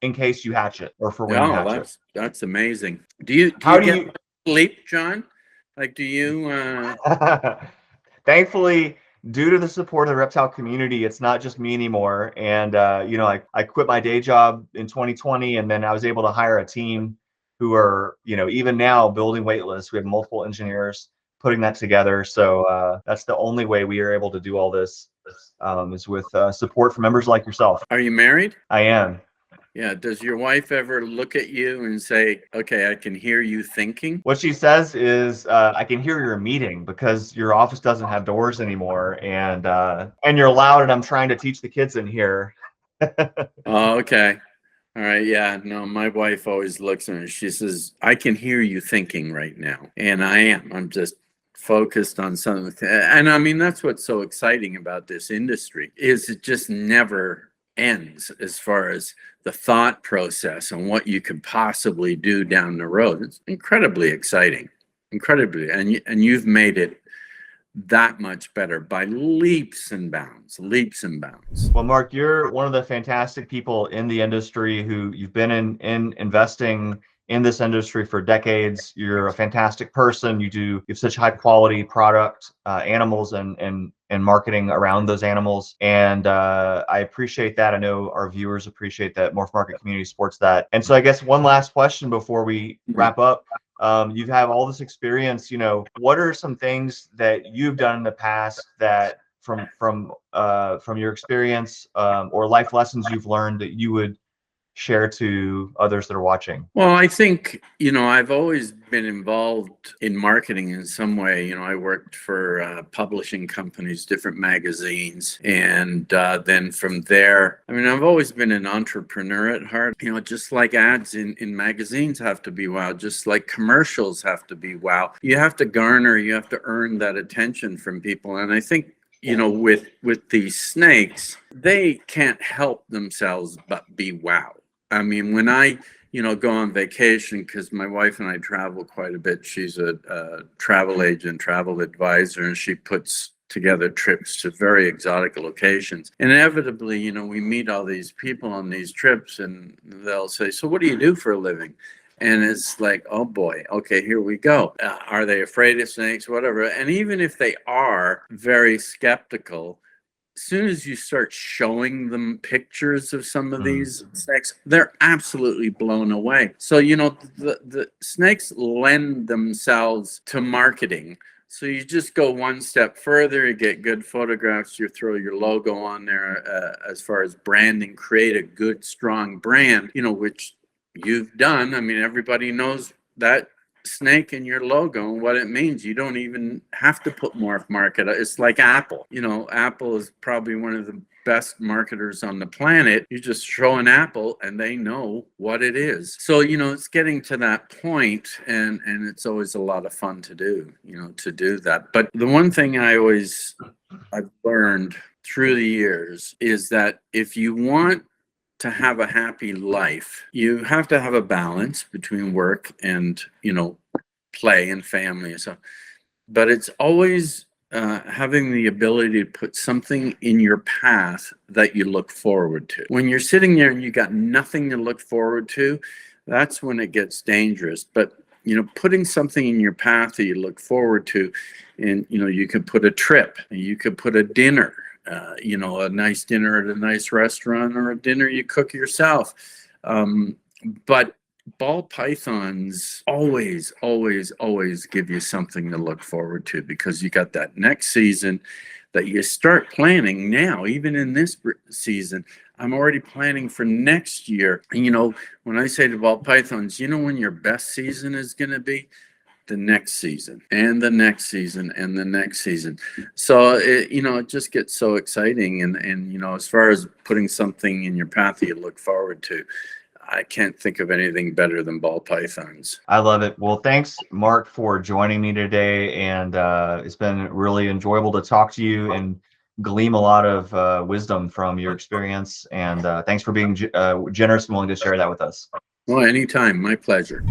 in case you hatch it or for when you hatch it. That's amazing. Do you get sleep, John? Like, do you? Thankfully, due to the support of the reptile community, it's not just me anymore. And, I quit my day job in 2020, and then I was able to hire a team who are, even now building waitlists. We have multiple engineers putting that together. So that's the only way we are able to do all this is with support from members like yourself. Are you married? I am. Yeah. Does your wife ever look at you and say, okay, I can hear you thinking? What she says is, I can hear your meeting because your office doesn't have doors anymore, and you're loud, and I'm trying to teach the kids in here. Oh, okay. All right. Yeah. No, my wife always looks at me. She says, I can hear you thinking right now. And I am. I'm just focused on something. And that's what's so exciting about this industry is it just never ends as far as the thought process and what you could possibly do down the road. It's incredibly exciting, and you've made it that much better by leaps and bounds. Well, Mark, you're one of the fantastic people in the industry who you've been in investing in this industry for decades. You're a fantastic person. You have such high quality product, animals, and marketing around those animals. And I appreciate that. I know our viewers appreciate that. MorphMarket community supports that. And so I guess one last question before we wrap up. You've had all this experience, what are some things that you've done in the past that from your experience, or life lessons you've learned that you would share to others that are watching? Well, I think, I've always been involved in marketing in some way. I worked for publishing companies, different magazines. And then from there, I've always been an entrepreneur at heart. Just like ads in magazines have to be wow, just like commercials have to be wow. You have to earn that attention from people. And I think, with these snakes, they can't help themselves but be wow. When I, go on vacation, because my wife and I travel quite a bit. She's a travel agent, travel advisor, and she puts together trips to very exotic locations. Inevitably, we meet all these people on these trips, and they'll say, "So what do you do for a living?" And it's like, oh boy, okay, here we go. Are they afraid of snakes, whatever? And even if they are very skeptical, as soon as you start showing them pictures of some of these snakes, they're absolutely blown away. So, the snakes lend themselves to marketing. So you just go one step further, you get good photographs, you throw your logo on there, as far as branding, create a good, strong brand, which you've done. Everybody knows that snake in your logo and what it means. You don't even have to put MorphMarket. It's like Apple. Apple is probably one of the best marketers on the planet. You just show an apple and they know what it is. So, it's getting to that point, and it's always a lot of fun to do, to do that. But the one thing I've learned through the years is that if you want to have a happy life, you have to have a balance between work and, play and family and stuff. But it's always having the ability to put something in your path that you look forward to. When you're sitting there and you got nothing to look forward to, that's when it gets dangerous. But putting something in your path that you look forward to, and you could put a trip, you could put a dinner, a nice dinner at a nice restaurant, or a dinner you cook yourself. But ball pythons always give you something to look forward to, because you got that next season that you start planning now. Even in this season, I'm already planning for next year. And, when I say to ball pythons, when your best season is going to be? The next season, and the next season, and the next season. So it just gets so exciting. And as far as putting something in your path that you look forward to, I can't think of anything better than ball pythons. I love it. Well, thanks, Mark, for joining me today. And it's been really enjoyable to talk to you and glean a lot of wisdom from your experience. And thanks for being generous and willing to share that with us. Well, anytime. My pleasure.